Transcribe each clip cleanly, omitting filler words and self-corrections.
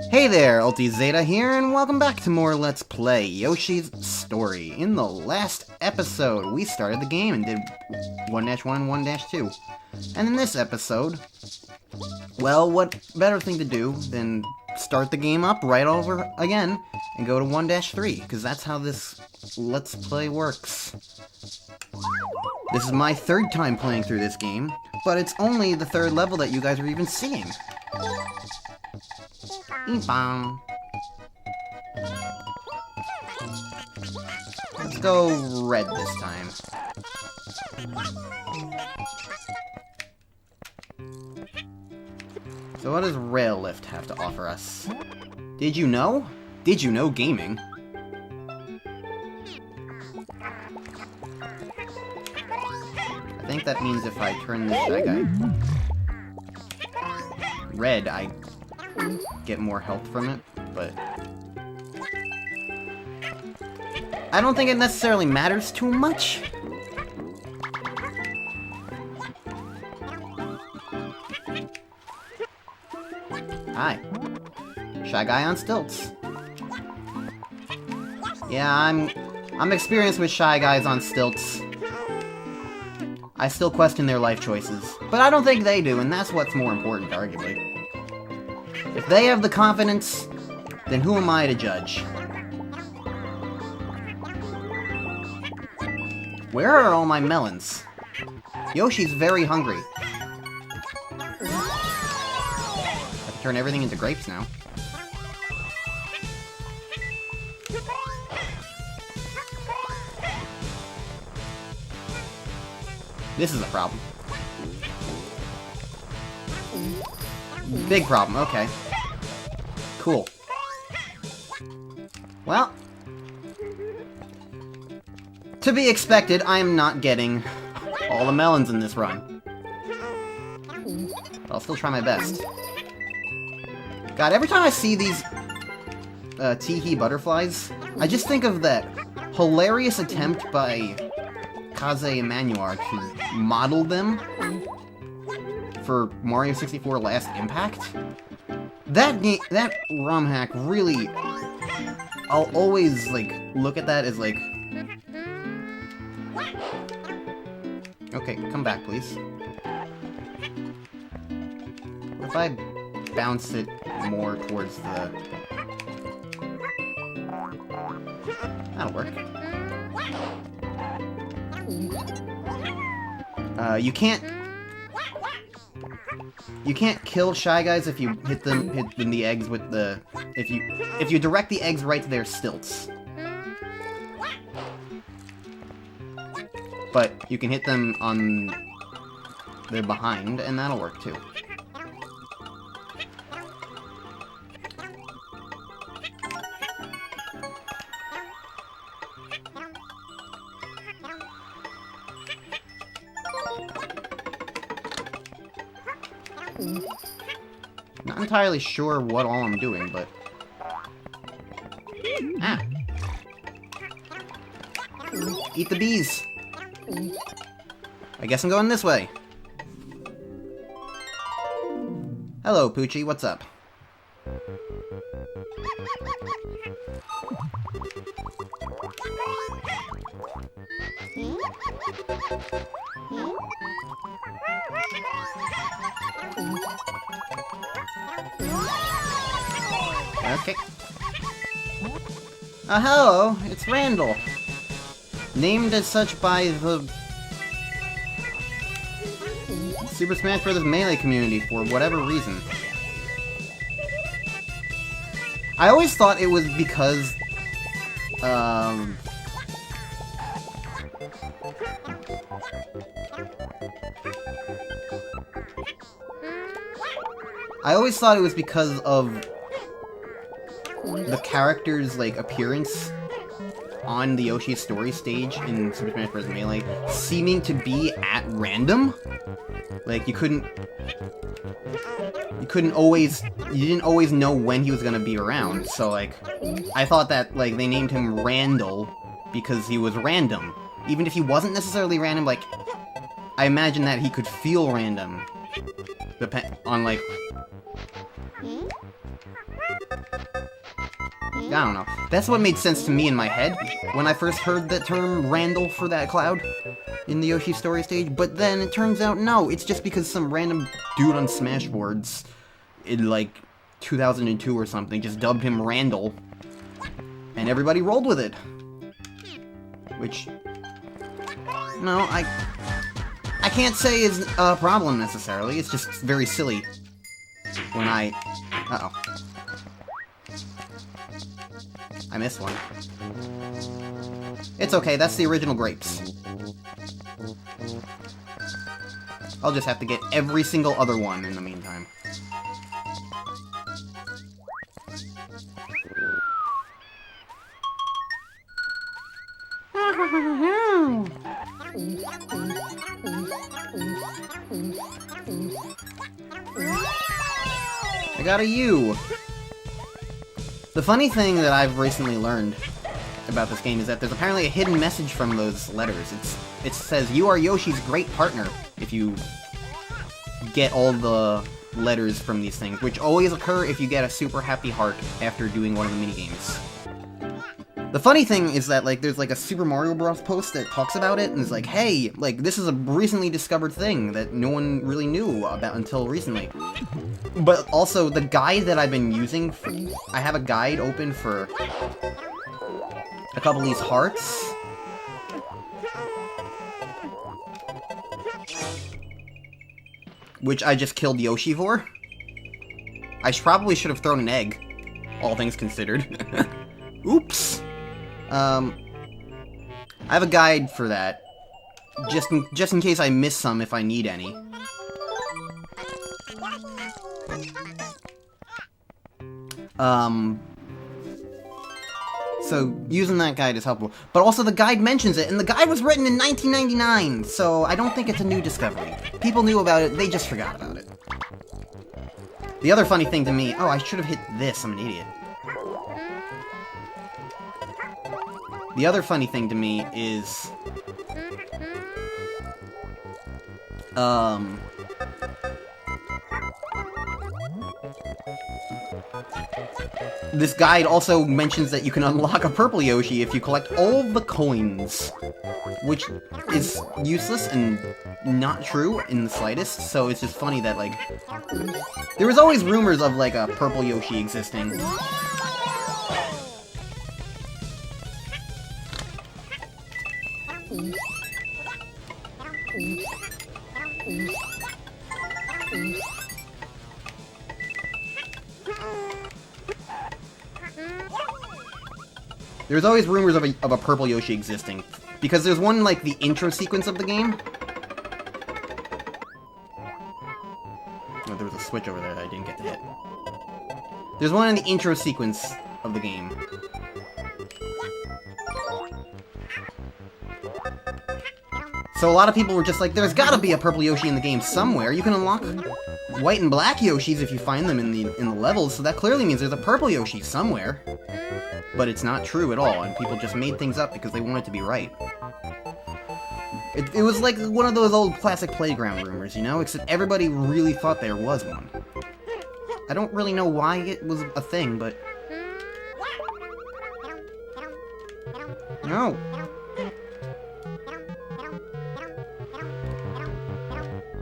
Hey there, Ulti Zeta here, and welcome back to more Let's Play Yoshi's Story. In the last episode, we started the game and did 1-1 and 1-2. And in this episode, well, what better thing to do than start the game up right over again and go to 1-3, because that's how this Let's Play works. This is my third time playing through this game, but it's only the third level that you guys are even seeing. Bing-bong. Let's go red this time. So what does Rail Lift have to offer us? Did you know? Did you know gaming? I think that means if I turn this Shy Guy red, I get more health from it, but I don't think it necessarily matters too much. Hi. Shy Guy on stilts. Yeah, I'm experienced with Shy Guys on stilts. I still question their life choices, but I don't think they do, and that's what's more important, arguably. If they have the confidence, then who am I to judge? Where are all my melons? Yoshi's very hungry. I can turn everything into grapes now. This is a problem. Big problem, okay. Cool. Well, to be expected, I am not getting all the melons in this run. But I'll still try my best. God, every time I see these Teehee butterflies, I just think of that hilarious attempt by Kaze and Manuar to model them for Mario 64 Last Impact. That ROM hack really, I'll always like look at that as like, okay, come back please. What if I bounce it more towards the, that'll work. You can't kill Shy Guys if you hit them in the eggs with the, if you direct the eggs right to their stilts. But you can hit them on their behind, and that'll work too. Not entirely sure what all I'm doing, but... Ah! Eat the bees! I guess I'm going this way. Hello, Poochie, what's up? Okay. Hello, it's Randall. Named as such by the Super Smash Bros. Melee community for whatever reason. I always thought it was because, I always thought it was because of the character's, like, appearance on the Yoshi story stage in Super Smash Bros. Melee seeming to be at random. Like, you didn't always know when he was gonna be around, so, like, I thought that, like, they named him Randall because he was random. Even if he wasn't necessarily random, like, I imagine that he could feel random. On, like, I don't know. That's what made sense to me in my head when I first heard the term Randall for that cloud in the Yoshi story stage, but then it turns out no, it's just because some random dude on Smashboards in like 2002 or something just dubbed him Randall, and everybody rolled with it. Which, no, I can't say is a problem necessarily, it's just very silly when uh-oh. I missed one. It's okay, that's the original grapes. I'll just have to get every single other one in the meantime. I got a U. The funny thing that I've recently learned about this game is that there's apparently a hidden message from those letters. It says, "You are Yoshi's great partner," if you get all the letters from these things, which always occur if you get a super happy heart after doing one of the minigames. The funny thing is that, like, there's like a Super Mario Bros. Post that talks about it, and it's like, hey, like, this is a recently discovered thing that no one really knew about until recently. But also, the guide that I've been using, I have a guide open for a couple of these hearts. Which I just killed Yoshi for. I probably should have thrown an egg, all things considered. Oops. I have a guide for that, just in case I miss some if I need any. So using that guide is helpful. But also the guide mentions it, and the guide was written in 1999, so I don't think it's a new discovery. People knew about it, they just forgot about it. The other funny thing to me... Oh, I should have hit this, I'm an idiot. The other funny thing to me is... This guide also mentions that you can unlock a purple Yoshi if you collect all the coins, which is useless and not true in the slightest, so it's just funny that, like, there was always rumors of, like, a purple Yoshi existing. There's always rumors of a purple Yoshi existing, because there's one, like, the intro sequence of the game. Oh, there was a switch over there that I didn't get to hit. There's one in the intro sequence of the game. So a lot of people were just like, there's gotta be a purple Yoshi in the game somewhere. You can unlock white and black Yoshis if you find them in the levels, so that clearly means there's a purple Yoshi somewhere. But it's not true at all, and people just made things up because they wanted to be right. It was like one of those old classic playground rumors, you know? Except everybody really thought there was one. I don't really know why it was a thing, but... No!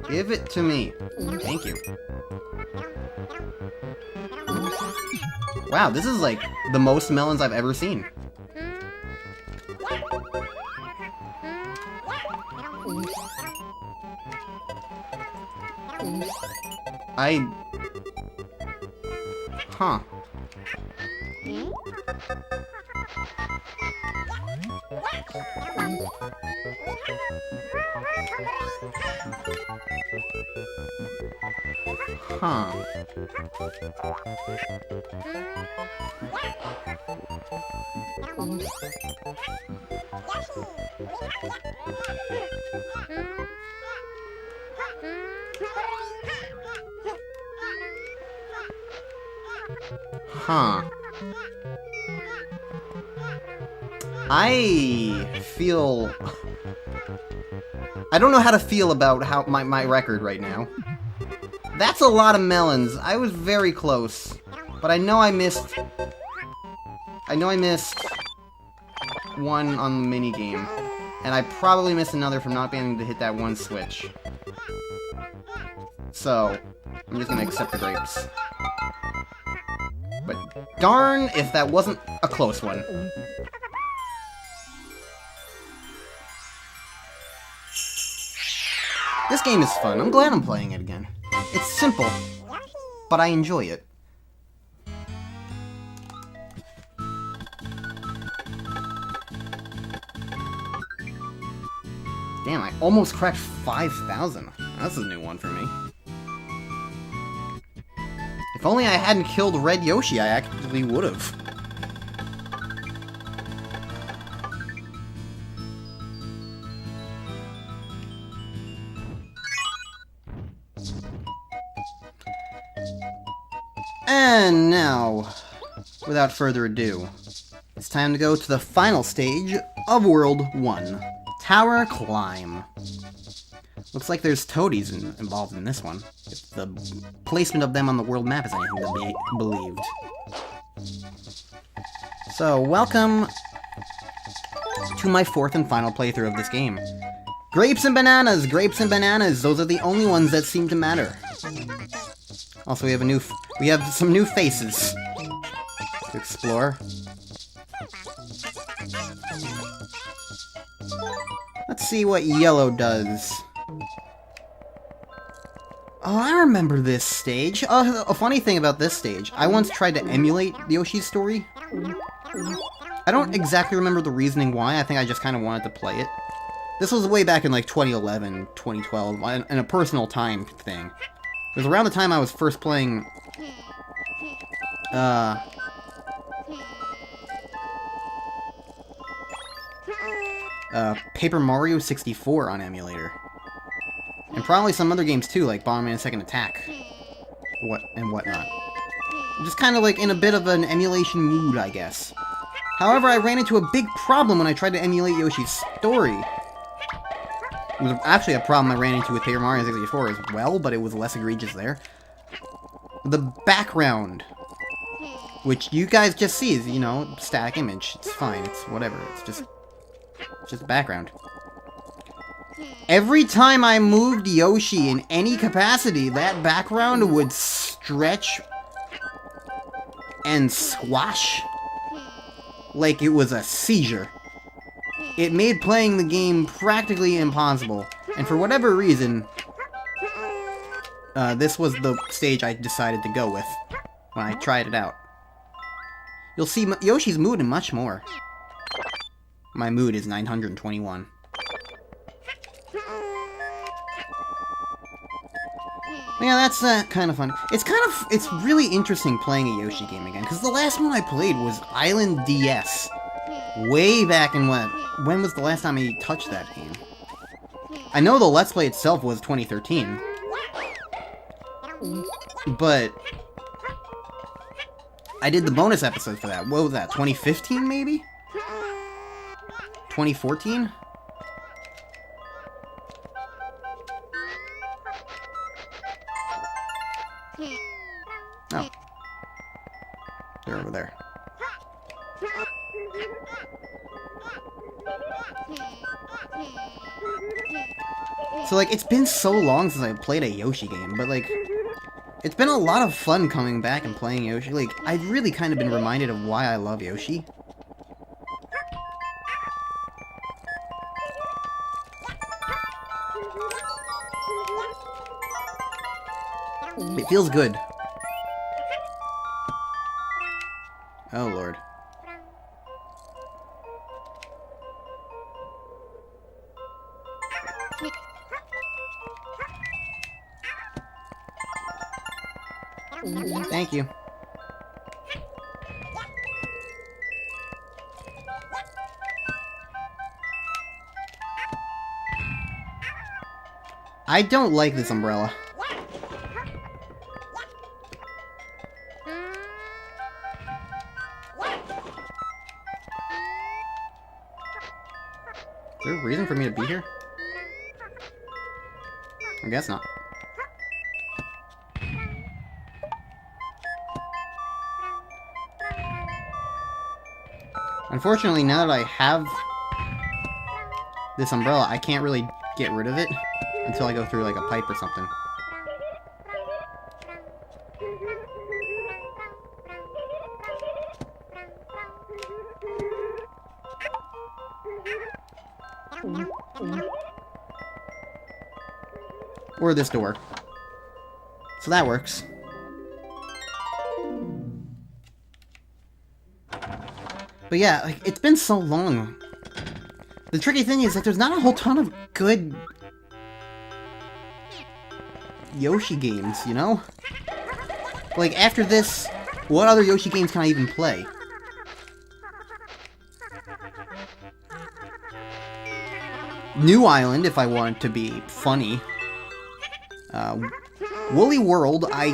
Give it to me. Thank you. Wow, this is like the most melons I've ever seen. Huh. Huh. Huh. I feel... I don't know how to feel about my record right now. That's a lot of melons. I was very close. But I know I missed I know I missed one on the mini game, and I probably missed another from not being able to hit that one switch. So, I'm just gonna accept the grapes. But darn if that wasn't a close one. This game is fun. I'm glad I'm playing it again. It's simple, but I enjoy it. Damn, I almost cracked 5,000. That's a new one for me. If only I hadn't killed Red Yoshi, I actually would've. And now, without further ado, it's time to go to the final stage of World 1. Tower Climb. Looks like there's toadies involved in this one, if the placement of them on the world map is anything to be believed. So, welcome to my fourth and final playthrough of this game. Grapes and bananas! Grapes and bananas! Those are the only ones that seem to matter. Also, we have some new faces to explore. Let's see what yellow does. Oh, I remember this stage. A funny thing about this stage, I once tried to emulate Yoshi's story. I don't exactly remember the reasoning why, I think I just kind of wanted to play it. This was way back in like 2011, 2012, in a personal time thing. It was around the time I was first playing, Paper Mario 64 on emulator. And probably some other games too, like Bomberman Second Attack. And whatnot. Just kind of like in a bit of an emulation mood, I guess. However, I ran into a big problem when I tried to emulate Yoshi's story. It was actually a problem I ran into with Paper Mario 64 as well, but it was less egregious there. The background, which you guys just see is, you know, static image. It's fine, it's whatever, it's just background. Every time I moved Yoshi in any capacity, that background would stretch and swash like it was a seizure. It made playing the game practically impossible, and for whatever reason, this was the stage I decided to go with when I tried it out. You'll see Yoshi's mood and much more. My mood is 921. Yeah, that's kind of fun. It's really interesting playing a Yoshi game again, because the last one I played was Island DS. Way back in when was the last time I touched that game? I know the Let's Play itself was 2013. But I did the bonus episode for that. What was that, 2015 maybe? 2014? Oh. They're over there. So, like, it's been so long since I played a Yoshi game, but, like, it's been a lot of fun coming back and playing Yoshi. Like, I've really kind of been reminded of why I love Yoshi. It feels good. Oh, Lord. Thank you. I don't like this umbrella. Is there a reason for me to be here? I guess not. Unfortunately, now that I have this umbrella, I can't really get rid of it until I go through like a pipe or something. Or this door. So that works. But yeah, like, it's been so long. The tricky thing is that there's not a whole ton of good Yoshi games, you know? Like, after this, what other Yoshi games can I even play? New Island, if I want to be funny. Woolly World, I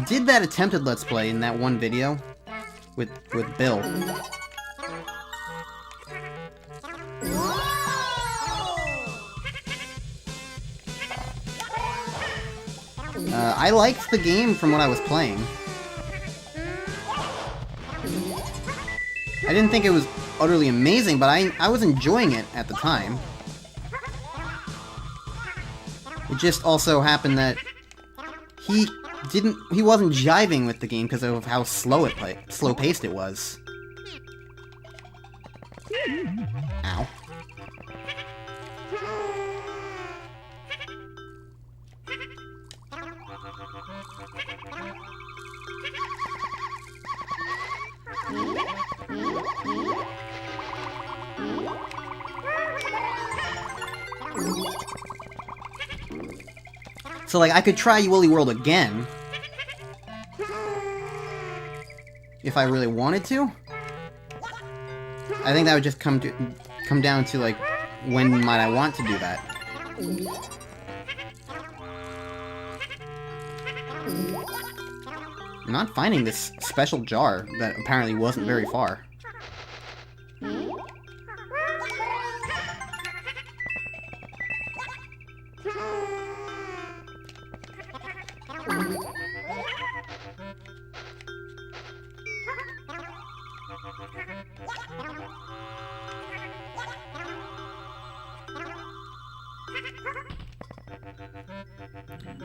did that attempted Let's Play in that one video with Bill. I liked the game from what I was playing. I didn't think it was utterly amazing, but I was enjoying it at the time. It just also happened that he wasn't jiving with the game because of how slow-paced it was. Ow. So, like, I could try Woolly World again. If I really wanted to. I think that would just come down to, like, when might I want to do that. I'm not finding this special jar that apparently wasn't very far.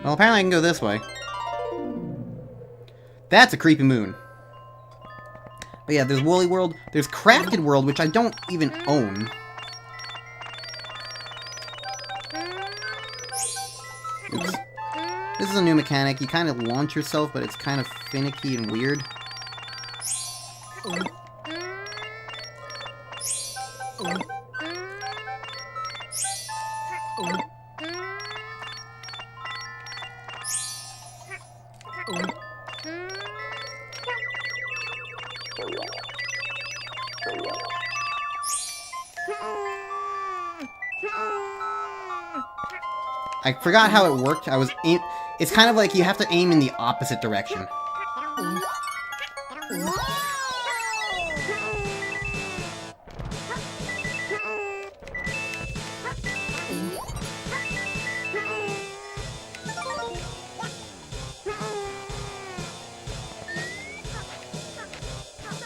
Well, apparently I can go this way. That's a creepy moon. But yeah, there's Woolly World. There's Crafted World, which I don't even own. Oops. This is a new mechanic. You kind of launch yourself, but it's kind of finicky and weird. I forgot how it worked. It's kind of like you have to aim in the opposite direction.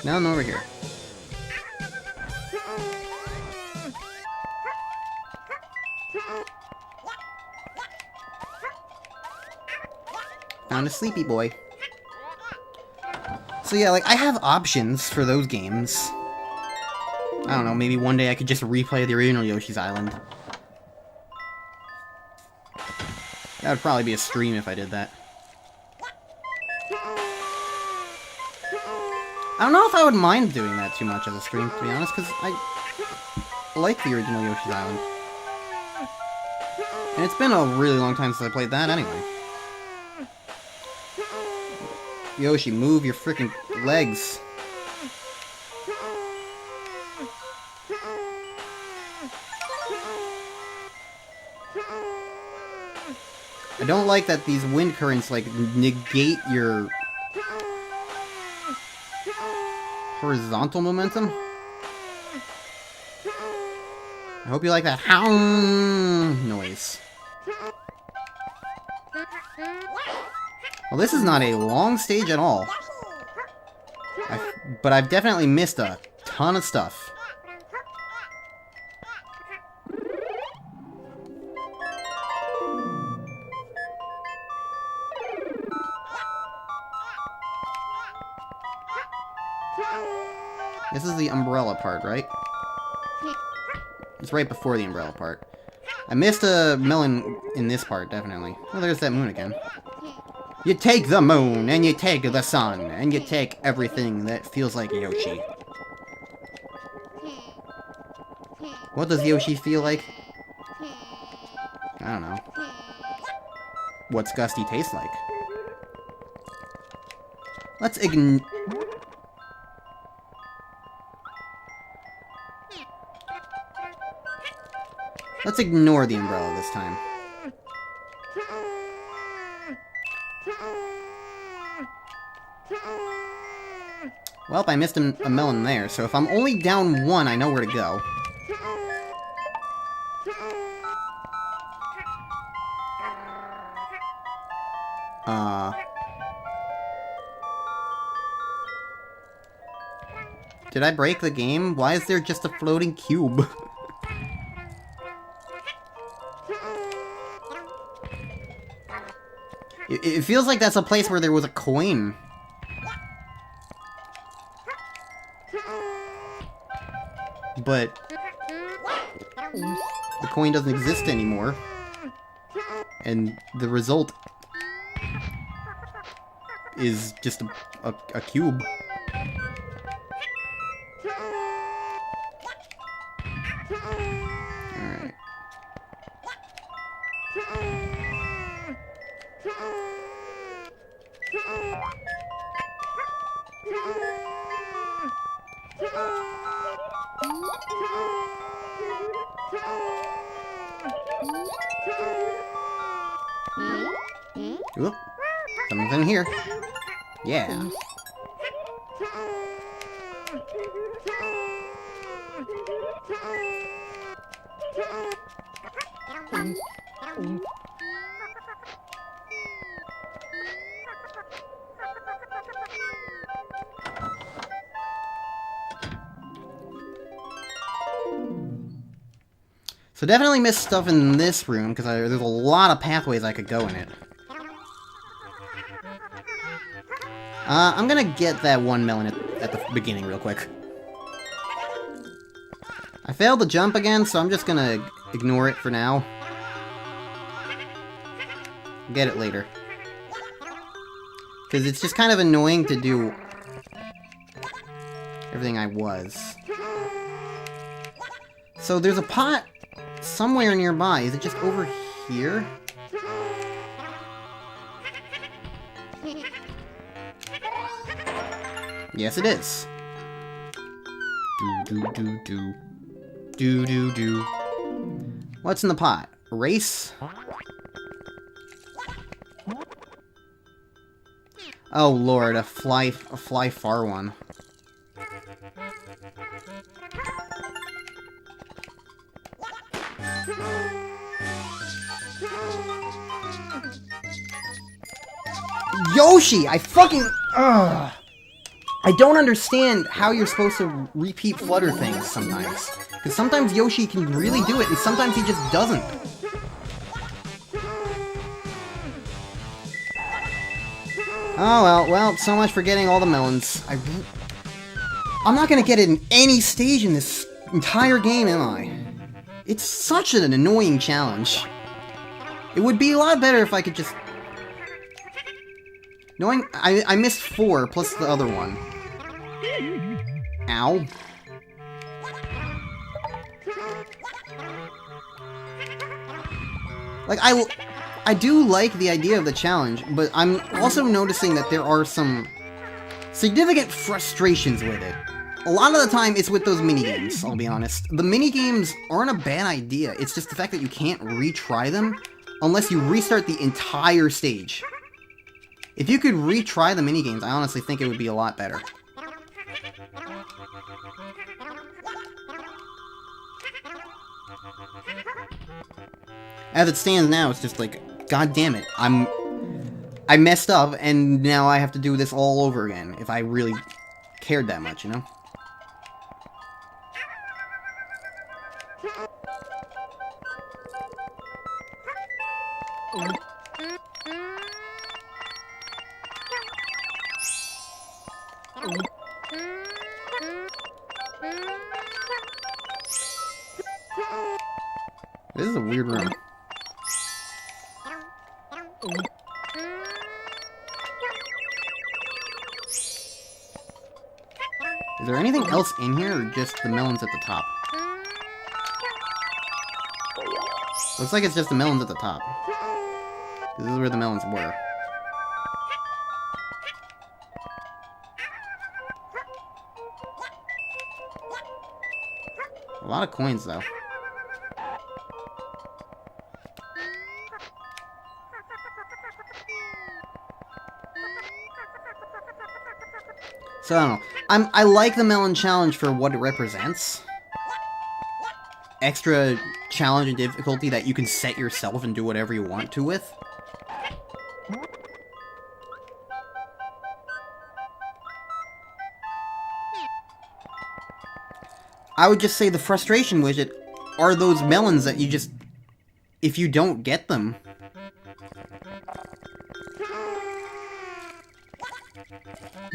Now I'm over here. Found a sleepy boy. So yeah, like, I have options for those games. I don't know, maybe one day I could just replay the original Yoshi's Island. That would probably be a stream if I did that. I don't know if I would mind doing that too much as a stream, to be honest, because I like the original Yoshi's Island. And it's been a really long time since I played that anyway. Yoshi, move your freaking legs. I don't like that these wind currents, like, negate your horizontal momentum. I hope you like that hound noise. Well, this is not a long stage at all. But I've definitely missed a ton of stuff. This is the umbrella part, right? It's right before the umbrella part. I missed a melon in this part, definitely. Oh, there's that moon again. You take the moon, and you take the sun, and you take everything that feels like Yoshi. What does Yoshi feel like? I don't know. What's Gusty taste like? Let's ignore the umbrella this time. Well, I missed a melon there, so if I'm only down one, I know where to go. Did I break the game? Why is there just a floating cube? It feels like that's a place where there was a coin. But the coin doesn't exist anymore. And the result is just a cube. Alright. Oop. Something's in here. Yeah. So definitely missed stuff in this room, because there's a lot of pathways I could go in it. I'm gonna get that one melon at the beginning real quick. I failed to jump again, so I'm just gonna ignore it for now. Get it later. Because it's just kind of annoying to do everything I was. So there's a pot somewhere nearby. Is it just over here? Yes, it is. Do. What's in the pot? Race? Oh lord, a fly far one. Yoshi! I fucking... Ugh. I don't understand how you're supposed to repeat flutter things sometimes. Because sometimes Yoshi can really do it, and sometimes he just doesn't. Oh well, so much for getting all the melons. I'm not gonna get it in any stage in this entire game, am I? It's such an annoying challenge. It would be a lot better if I could just... Knowing I missed 4 plus the other one. Ow. Like, I do like the idea of the challenge, but I'm also noticing that there are some significant frustrations with it. A lot of the time, it's with those minigames, I'll be honest. The minigames aren't a bad idea, it's just the fact that you can't retry them unless you restart the entire stage. If you could retry the minigames, I honestly think it would be a lot better. As it stands now, it's just like, god damn it, I messed up, and now I have to do this all over again, if I really cared that much, you know? This is a weird room. Is there anything else in here, or just the melons at the top? Looks like it's just the melons at the top. This is where the melons were. A lot of coins, though. So, I don't know. I like the melon challenge for what it represents. Extra challenge and difficulty that you can set yourself and do whatever you want to with. I would just say the frustration widget are those melons that you just... if you don't get them...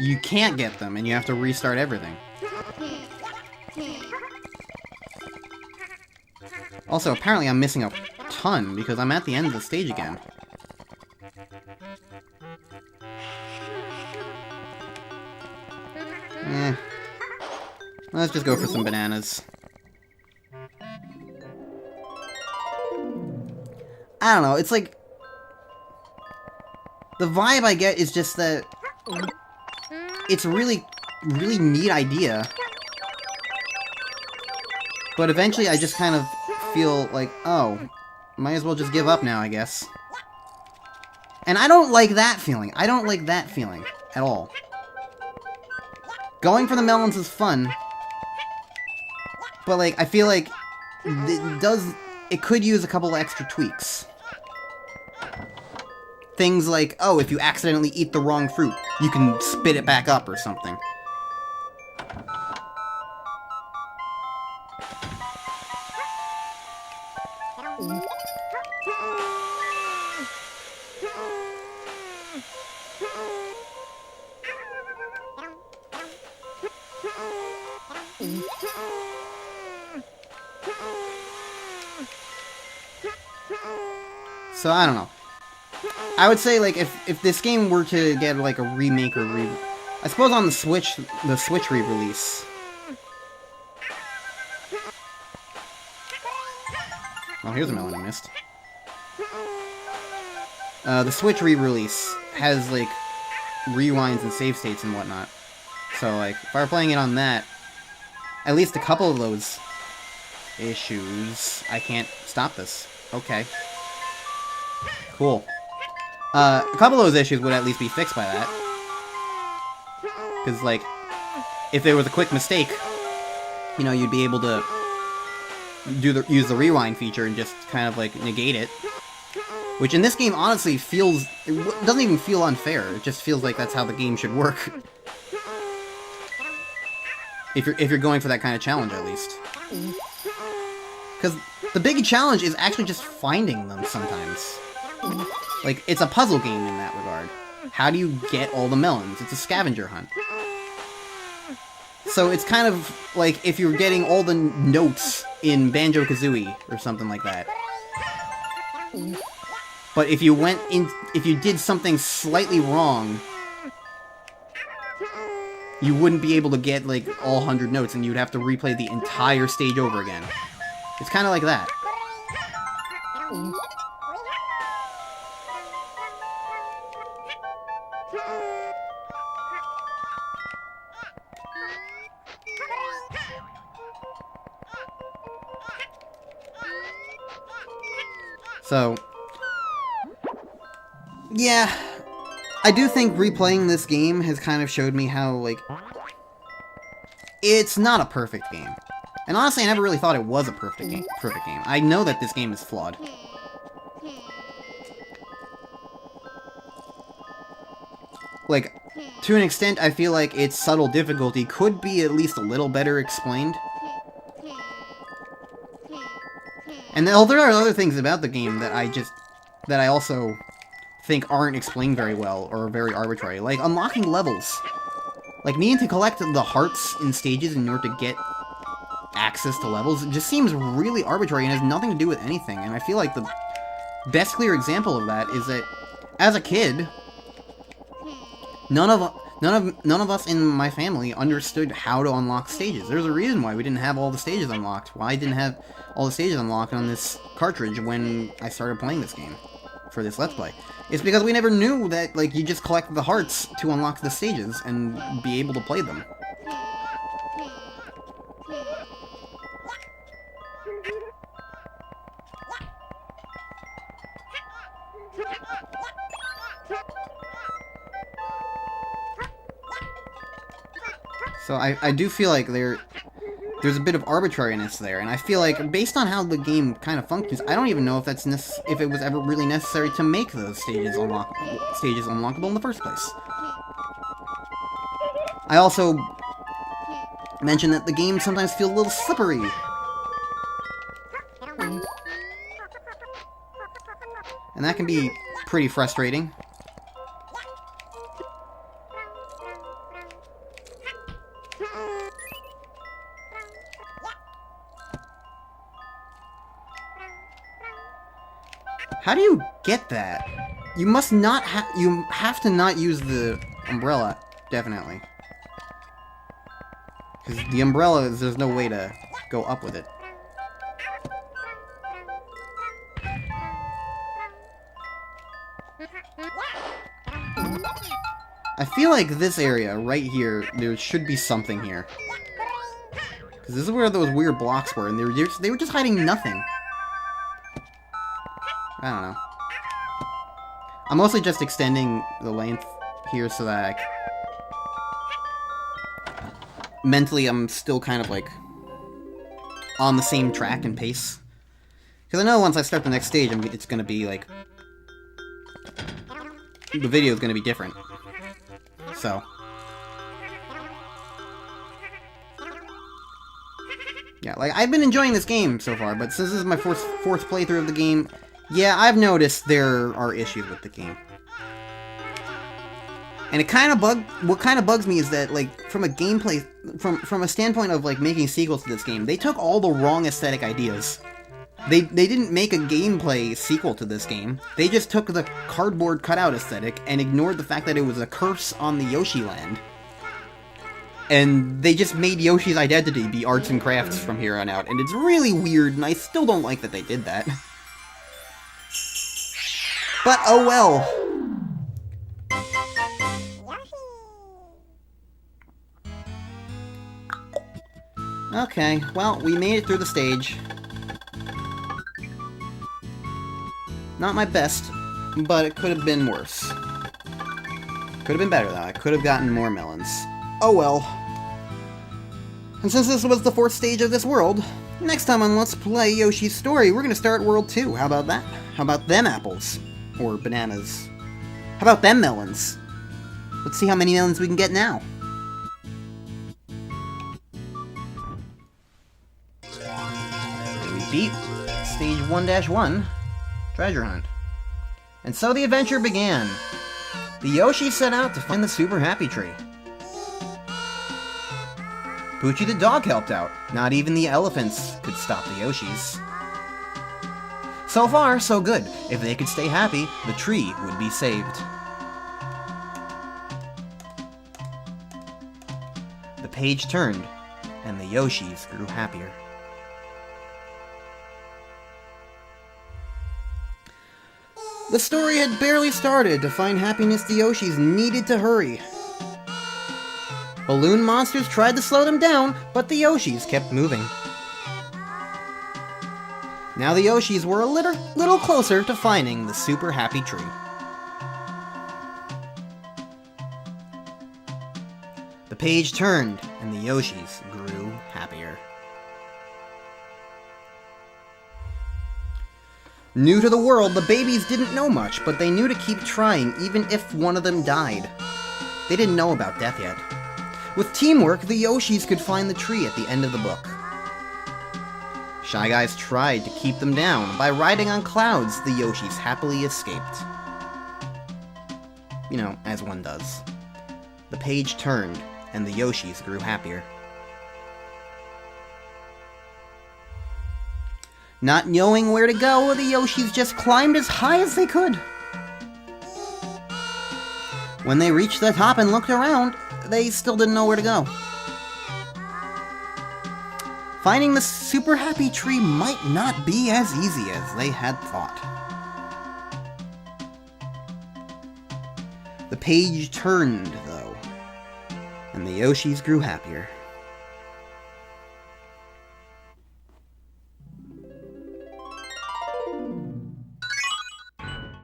you can't get them, and you have to restart everything. Also, apparently I'm missing a ton, because I'm at the end of the stage again. Eh. Let's just go for some bananas. I don't know, it's like... the vibe I get is just that... it's a really neat idea. But eventually I just kind of feel like, oh, might as well just give up now, I guess. And I don't like that feeling. I don't like that feeling at all. Going for the melons is fun. But, like, I feel like it could use a couple extra tweaks. Things like, oh, if you accidentally eat the wrong fruit, you can spit it back up or something. So, I don't know. I would say, like, if this game were to get, like, a remake or I suppose on the Switch re-release. Oh, here's a melon I missed. The Switch re-release has, like, rewinds and save states and whatnot. So, like, if I were playing it on that, at least a couple of those issues, I can't stop this. Okay. Cool. A couple of those issues would at least be fixed by that. Because, like, if there was a quick mistake, you know, you'd be able to use the rewind feature and just kind of, like, negate it. Which in this game, honestly, doesn't even feel unfair. It just feels like that's how the game should work. If you're going for that kind of challenge, at least. Because the big challenge is actually just finding them sometimes. Like, it's a puzzle game in that regard. How do you get all the melons? It's a scavenger hunt. So it's kind of like if you're getting all the notes in Banjo-Kazooie or something like that. But if you did something slightly wrong, you wouldn't be able to get, like, all 100 notes, and you'd have to replay the entire stage over again. It's kind of like that. So, yeah, I do think replaying this game has kind of showed me how, like, it's not a perfect game. And honestly, I never really thought it was a perfect game. I know that this game is flawed. Like, to an extent, I feel like its subtle difficulty could be at least a little better explained. And there are other things about the game that I also think aren't explained very well, or very arbitrary. Like, unlocking levels. Like, needing to collect the hearts in stages in order to get access to levels, it just seems really arbitrary and has nothing to do with anything. And I feel like the best clear example of that is that, as a kid, none of us in my family understood how to unlock stages. There's a reason why we didn't have all the stages unlocked. Why I didn't have all the stages unlocked on this cartridge when I started playing this game for this Let's Play. It's because we never knew that, like, you just collect the hearts to unlock the stages and be able to play them. So I do feel like there's a bit of arbitrariness there, and I feel like, based on how the game kind of functions, I don't even know if if it was ever really necessary to make those stages unlockable in the first place. I also mentioned that the game sometimes feels a little slippery. And that can be pretty frustrating. How do you get that? You must not you have to not use the umbrella, definitely. Because the umbrella, there's no way to go up with it. I feel like this area, right here, there should be something here. Because this is where those weird blocks were, and they were just hiding nothing. I don't know. I'm mostly just extending the length here so that mentally I'm still kind of like on the same track and pace. Because I know once I start the next stage, it's going to be like, the video is going to be different. So yeah, like, I've been enjoying this game so far, but since this is my fourth playthrough of the game, yeah, I've noticed there are issues with the game. And what kind of bugs me is that, like, from a gameplay, from a standpoint of, like, making sequels to this game, they took all the wrong aesthetic ideas. They didn't make a gameplay sequel to this game. They just took the cardboard cutout aesthetic and ignored the fact that it was a curse on the Yoshi land. And they just made Yoshi's identity be arts and crafts from here on out. And it's really weird, and I still don't like that they did that. But oh well. Okay, well, we made it through the stage. Not my best, but it could have been worse. Could have been better, though. I could have gotten more melons. Oh well. And since this was the fourth stage of this world, next time on Let's Play Yoshi's Story, we're gonna start World 2. How about that? How about them apples? Or bananas? How about them melons? Let's see how many melons we can get now. We beat Stage 1-1, Treasure Hunt. And so the adventure began. The Yoshi set out to find the Super Happy Tree. Poochie the dog helped out. Not even the elephants could stop the Yoshis. So far, so good. If they could stay happy, the tree would be saved. The page turned, and the Yoshis grew happier. The story had barely started. To find happiness, the Yoshis needed to hurry. Balloon monsters tried to slow them down, but the Yoshis kept moving. Now the Yoshis were a little closer to finding the Super Happy Tree. The page turned, and the Yoshis grew happier. New to the world, the babies didn't know much, but they knew to keep trying even if one of them died. They didn't know about death yet. With teamwork, the Yoshis could find the tree at the end of the book. Shy Guys tried to keep them down. By riding on clouds, the Yoshis happily escaped. You know, as one does. The page turned, and the Yoshis grew happier. Not knowing where to go, the Yoshis just climbed as high as they could. When they reached the top and looked around, they still didn't know where to go. Finding the super happy tree might not be as easy as they had thought. The page turned, though, and the Yoshis grew happier.